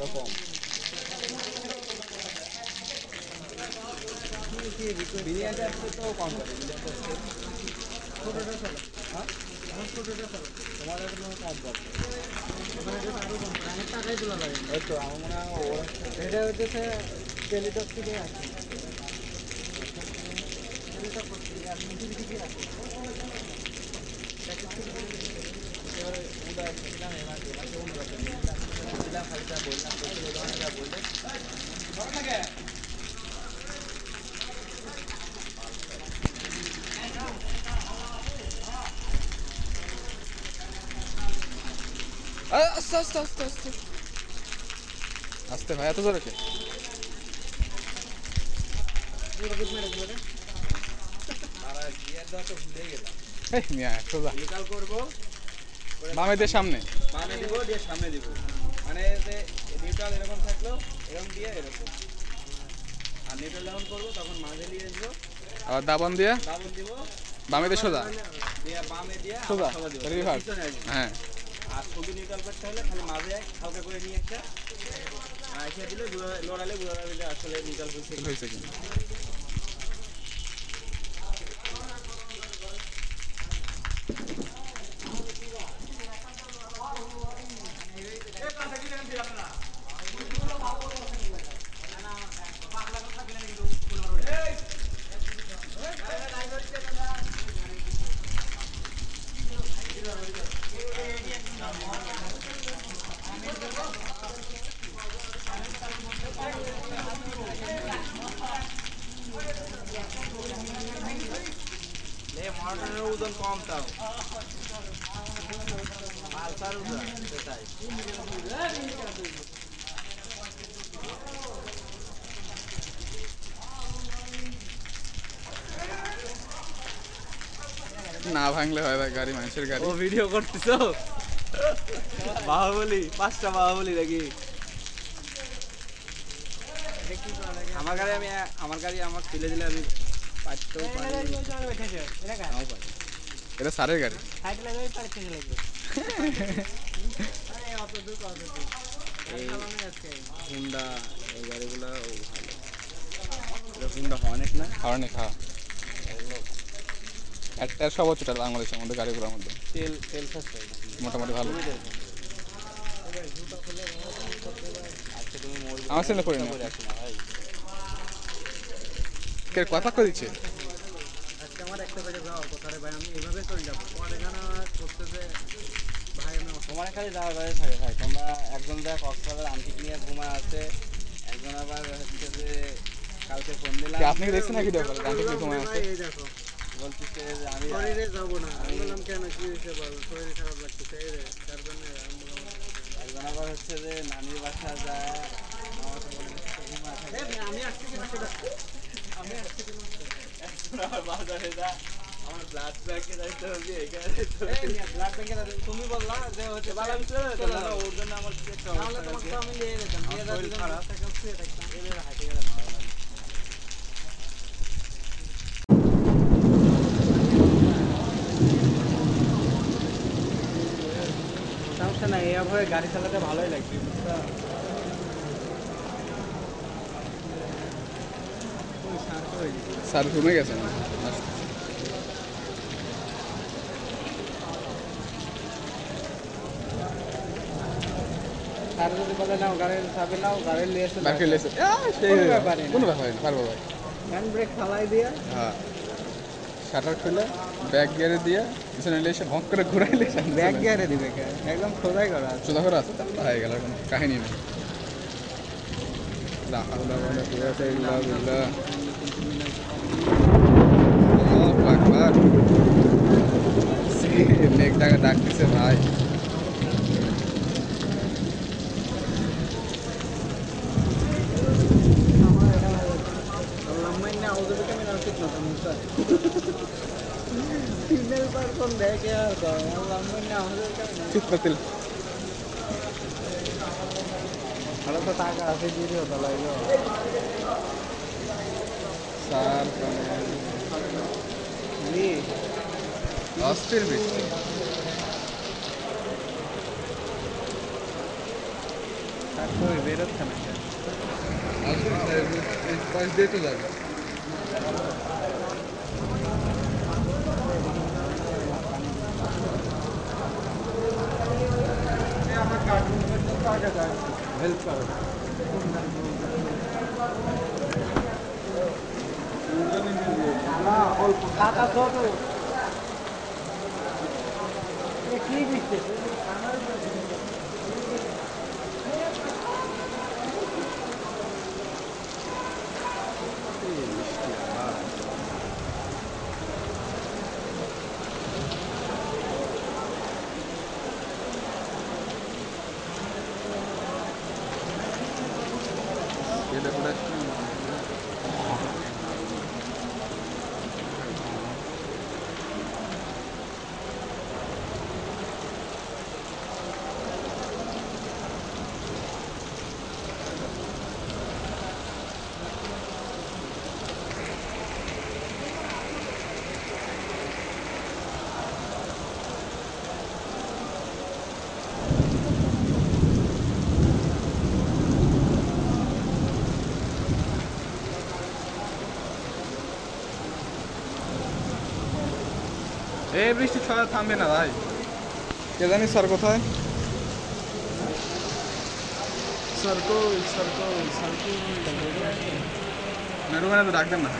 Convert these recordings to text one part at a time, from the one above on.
আরো কম। বিরিয়ানিটা তো কম করে, বিরিয়ানিটা ছোটোটা চলে। হ্যাঁ আমার ছোটোটা চলে, তোমার এখনো কম পড়ছে। টাকাই তোলা লাগে ওই তো আমার মনে হয় ওরা এটা হচ্ছে টেলিটক থেকে আসে, টেলিটক করছে আর মুটির দিকে আসে। এবারে উদয় ছিলাম এবার এবারে অন্যরকম দিলাম, খালিটা বললাম বললে আস্তে আস্তে আস্তে আস্তে আস্তে ভাই, এত জোরে কে? বামে দিয়ে সামনে, বামে দিব দিয়ে সামনে দিব, মানে নিউট্রাল এরকম থাকলো এরকম দিয়ে এরকম, আর নিউট্রাল যখন করবো তখন মাঝে নিয়ে আসবো, আবার দাবন দিয়ে দিব, বামে দিয়ে সোজা দিয়ে বামে দিয়ে সোজা রিভার্স। হ্যাঁ, আর ছবি নিউট্রাল করতে হলে খালি মাঝে হালকা করে নিয়ে একটা এসে দিলে লড়ালে বোঝা যাবে যে আসলে নিউট্রাল হয়েছে কিনা। মটনের ওজন কম, তাও মালসার ওজন সেটাই। না ভাঙলে হয় ভাই, গাড়ি মানুষের গাড়ি। ও ভিডিও করতেছো? বাহুবলি, 5টা বাহুবলি দেখি। আমার গাড়ি আমার তুলে দিলে আমি পারতেও পারি। এটা সারের গাড়ি। হুন্ডা এই গাড়িগুলো ভালো, হুন্ডা হর্নেট না, হর্নেট। হ্যাঁ, একটা সর্বোচ্চ বাংলাদেশের মধ্যে গাড়িগুলোর মধ্যে তেল তেল মোটামুটি ভালো। আমার ছেলে করে না ভাই, কথা কই দিচ্ছে। আজকে আমার একটা জায়গায় যাওয়ার কথা রে ভাই, আমি এইভাবে চলে যাবো। তোমার এখানে করতে যে ভাই আমি তোমার খালি যাওয়ার কথা থাকে ভাই। তোমরা একজন যা কক্সবাজার আন্টিক নিয়ে ঘুমা আছে, একজন আবার হচ্ছে যে কালকে ফোন দিলাম। আপনি দেখছেন না ভিডিও করে আন্টিক নিয়ে ঘুমা আছে? এই দেখো বলতেছে যে আমি শরীরে যাবো না। আমি বললাম কেন, কি হয়েছে বল? শরীর খারাপ লাগতেছে, এই রে তার জন্য একজন আবার হচ্ছে যে নানির বাসা যায়, আমার তো বলে ঘুমা থাকে। আমি আসছি কিনা সেটা আমি আসছি কিনা আমার বাজারে যা, আমার ব্লাড ব্যাংকে যাইতে হবে, এখানে ব্লাড ব্যাংকে তুমি বললা যে হচ্ছে ব্যালেন্স চলে না, ওর জন্য আমার কি একটা তাহলে তোমাকে আমি নিয়ে যেতাম, নিয়ে যাই খারাপ টাকা ছুঁয়ে দেখতাম, এবারে হাইটে গেলে ভালো লাগে। সমস্যা নাই, এইভাবে গাড়ি চালাতে ভালোই লাগছে। স্যার ঘুমে গেছে না? স্যার যদি বলে নাও গাড়ির চাবি নাও, গাড়ির লিয়ে এসে কোনো ব্যাপার না, পারবো ভাই। হ্যান্ড ব্রেক ফালাই দিয়ে, হ্যাঁ শাটার খুলে ব্যাক গিয়ারে দিয়ে পিছনে এসে ভক করে ঘুরাইলে ব্যাক গিয়ারে দিবে, একদম খোদাই করা আছে, সোজা করে আছে, তারপর হয়ে গেল, কোনো কাহিনী নেই। মেঘ ডাকা ডাকতেছে ভাই। তো টাকা আছে দিয়ে হতো লাগলো স্যার অস্থির বৃষ্টি। কই বেরোচ্ছে না কেন? পাশ দিয়ে তো যাবে। আমার কার্টুন হেল্প করো। না অল্প টাকা কত কি দিচ্ছে এটা করে এই বৃষ্টি ছড়া থামবে না ভাই। কে জানি স্যার কোথায়? স্যার কই স্যার কই স্যার কই মেরুমানে তো ডাকবেন না।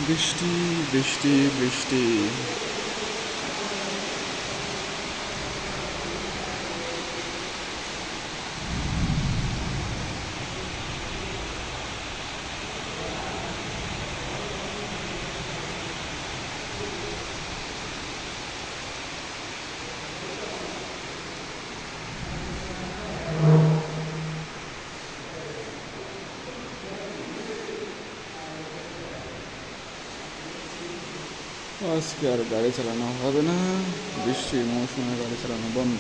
বৃষ্টি বৃষ্টি বৃষ্টি। আজকে আর গাড়ি চালানো হবে না, বৃষ্টির মৌসুমে গাড়ি চালানো বন্ধ।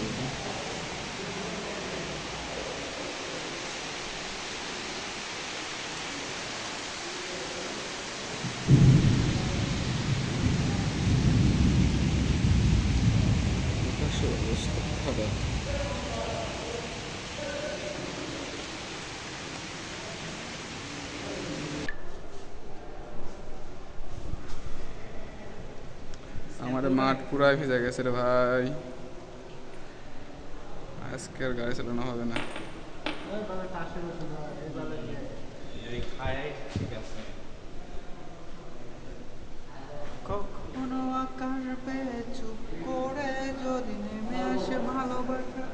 আকাশের অবস্থা খারাপ। আমাদের মাঠ পুরাই ভিজে গেছে রে ভাই, আজকে আর গাড়ি চালানো হবে না। কখনো আকার পেয়ে চুপ করে যদি নেমে আসে ভালোবাসা